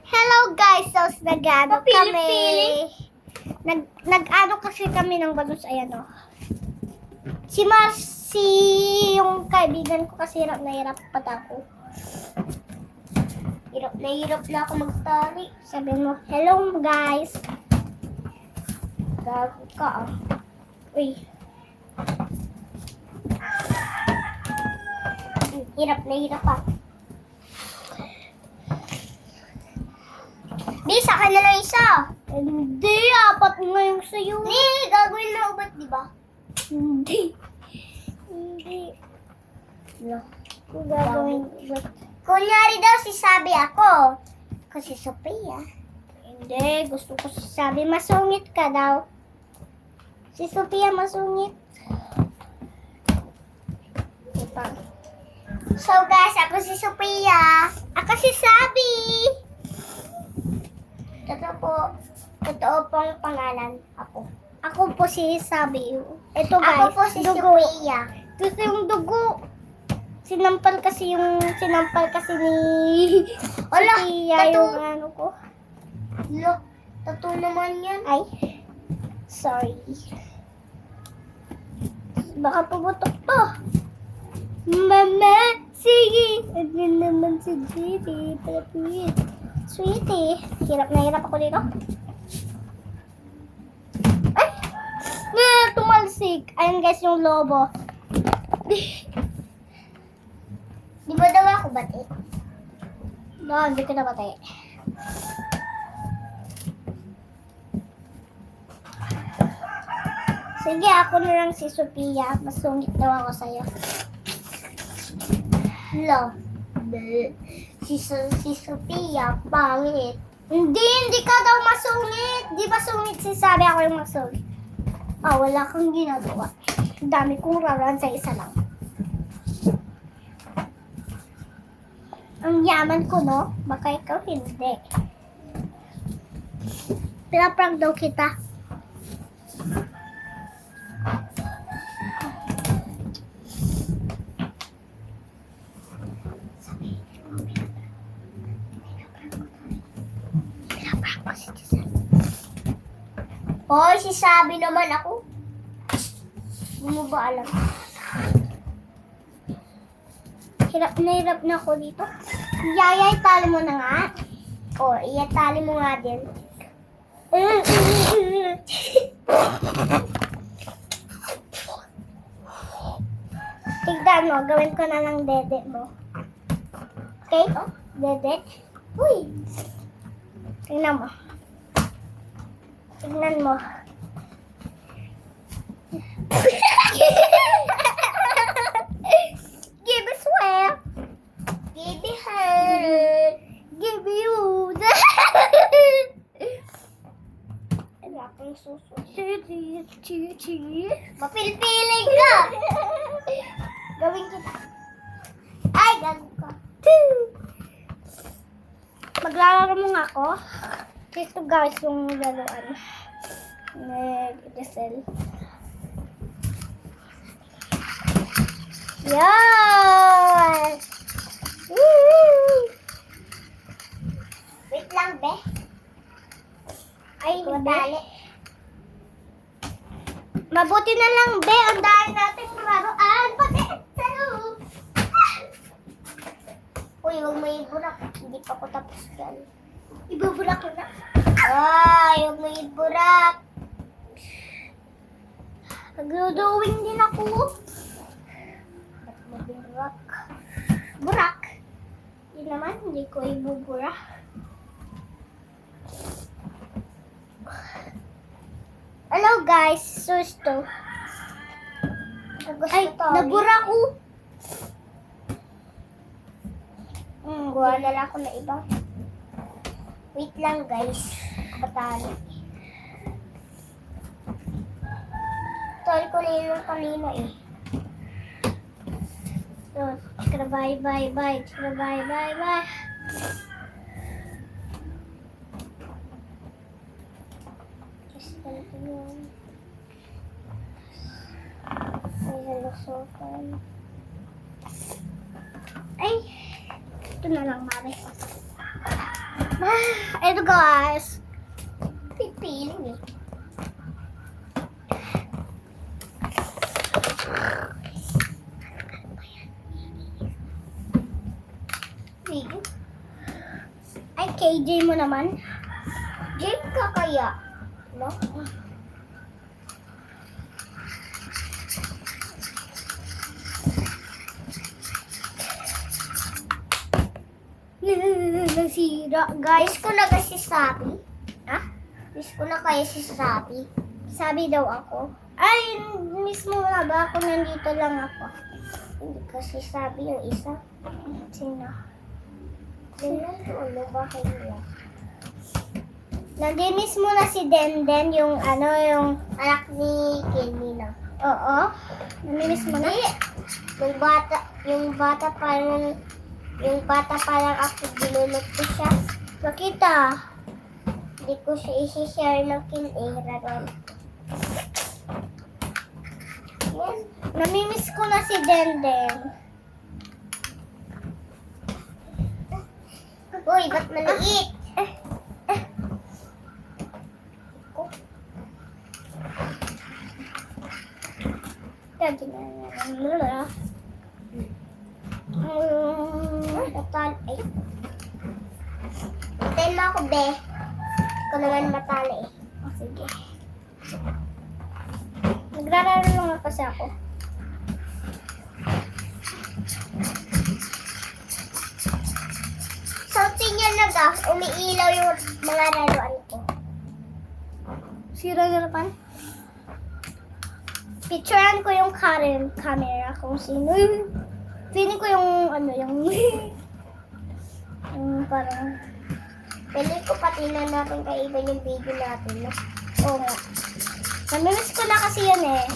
Hello guys, so nag-ano kami. Papili-pili. Nag-ano kasi kami ng bagus, ayan o. Si Marcy, yung kaibigan ko kasi hirap na hirap pata ako. Hirap na ako magtali. Sabi mo, hello guys. Gago ka ah. Uy. Hirap pa. Di, sa akin na lang isa. Hindi, apat nga yung sa'yo. Hindi, gagawin na ubat, di ba? Hindi. No. Gagawin ubat. Kunyari daw si Sabi ako. Kasi Sophia. Hindi, gusto ko si Sabi. Masungit ka daw. Si Sophia masungit. Diba? So guys, ako si Sophia. Ako si Sabi. Totoo pong pangalan. Ako po si Sabi. Ito guys, ako po si dugo. Sophia. Ito yung dugo. Sinampal kasi ni Sophia yung ano ko. Lo, tattoo naman yan. Ay, sorry. Baka puputok to. Mama, sige. Ano naman si Sweetie? Palapit. Sweetie, hirap na hirap ako dito. Ay! Tumalsik. Ayan guys yung lobo. Di ba daw ako bati? No, hindi ko na bati. Sige, ako na lang si Sophia. Masungit daw ako sa'yo. Lo. Si Sophia, pangit. Hindi ka daw masungit. Di ba sungit si Sabi, ako yung masungit. Wala kang ginagawa. Dami kong raran sa isa lang. Ang yaman ko, no? Baka ikaw hindi. Pinaprank daw kita. Hoy, si Sabi naman ako. Hindi mo ba alam? Hirap na ako dito. Yaya, itali mo na nga. Iatali mo nga din. Tignan mo, gawin ko na lang dede mo. Okay? Dede. Uy! Tignan mo. Tignan mo. Give a swear. Give a heart. Give you. Wala kang suso. Mapilpiling ka. Gawin kita. Ay, gago ka. Maglalaro mo nga ako. Ito guys yung laruan. Nag-desel. Yan! Wait lang, be. Ay, madali. Mabuti na lang, be. Ang dahil natin laruan. Pati, salo. Uy, huwag mo iburak. Hindi pa ko tapos yan. Ibuburak ko na. Huwag mo iburak. Nag-drawing din ako. Ba't mo binurak? Burak? Hindi naman, hindi ko ibuburak. Hello guys, susto. Ay, nabura ko. Gawa na lang ako na iba. Wait lang guys. Patali. Tol ko na yun kanina eh. So, bye. Just ganito yun. Ay, halusokan. Ay, ito na lang, Mare. Ito guys. Pipiling eh. Sige. Ay, KJ mo naman. Game ka kaya? No? Nasira. Guys, ko na kasi sabi. Ha? Miss ko na kaya si Sabi. Sabi daw ako. Ay, mismo na ba ako? Nandito lang ako. Hindi kasi sabi yung isa. Sino? Sino? Ano ba kayo? Nandiniss mo na si Denden, yung ano, yung anak ni Kelmina. Oo. Nandiniss mo na? Yung bata parang ako binulot ko siya. Makita. Hindi ko siya isi-share ng kinera ron. Yes. Namimiss ko na si Denden. Uy, ba't maliit? Ay. Hintayin mo ako, be. Ikaw naman matali eh. Oh, sige. Nagrararo lang nga kasi ako. So, tingnan na ga, umiilaw yung mga laruan ko. Sira na naman? Picturean ko yung camera kung sino yung... Feeling ko yung ano, yung parang... Feeling ko pati na natin kaiba yung video natin, no? Oo nga. Namimiss ko na kasi yan eh.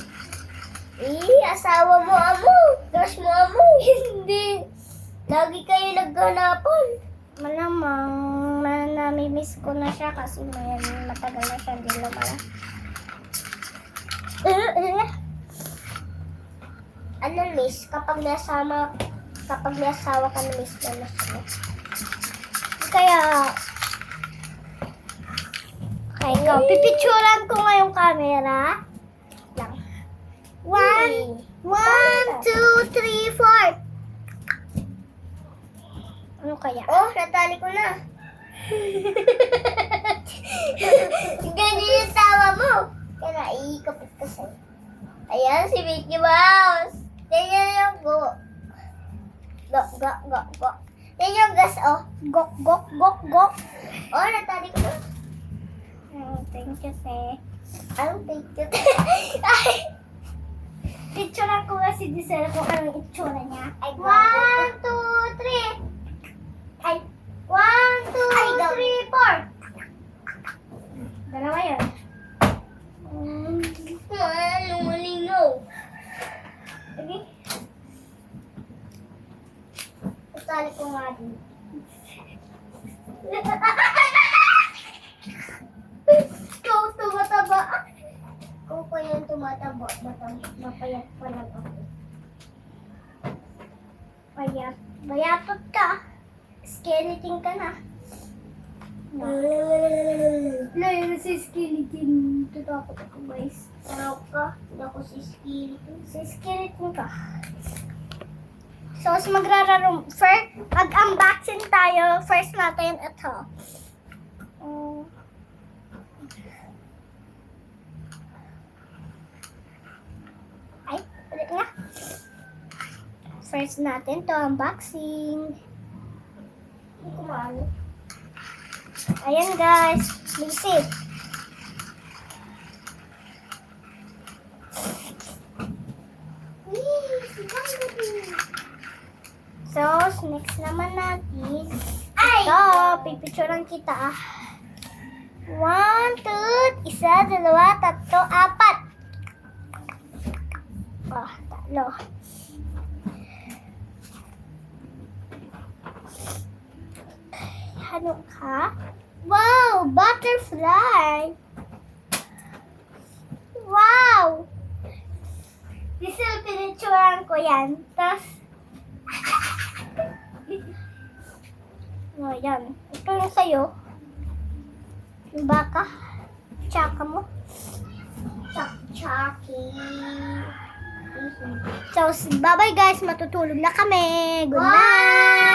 Asawa mo, amo. Crush mo, amo. Hindi. Lagi kayo naghanapan. Malamang namimiss ko na siya kasi matagal na siya hindi lumala. Ano miss? Kapag may asawa ka na miss mo na siya. Kaya ikaw, pipicturean ko nga yung camera. Lang. 1, 2, 3, 4. Ano kaya? Oh, natali ko na. Ganyan yung tawa mo. Kaya naiikapit ka sa'yo. Ayan, si Mickey Mouse. Ganyan yung go. Go. Ganyan yung gas, oh. Gok. Oh, natali ko na. Thank you, te. Thank you, te. Ay! Picturean ko nga si Giselle kung anong itsura niya. 1, 2, 3. Ay, 1, 2, 3, 4. Dalawa yun. Lumalingaw. Okay. Patali ko nga din. Ikaw tumataba. Ikaw pa yung tumataba. Mapayat pa lang ako. Bayatot ka. Skeleton ka na. Layo si skeleton. Tatakot ako guys. Tawag ka. Hindi ako si skeleton. Si skeleton ka. So, magrararo. First, mag-unboxing tayo. First natin ito. Ay, ulit nga. First natin to unboxing. Kumano. Ayan guys, basic. So, next naman natin. Ito, pipicturean kita. 1, 2, 1, 2, 3, 4. Oh, 3. Ano ka? Wow! Butterfly! Wow! Giselle, pinicturean ko yan. Tapos, O, yan. Ito yung sa'yo. Yung baka. Tsaka mo. Tsaki. So, bye-bye guys. Matutulog na kami. Good night.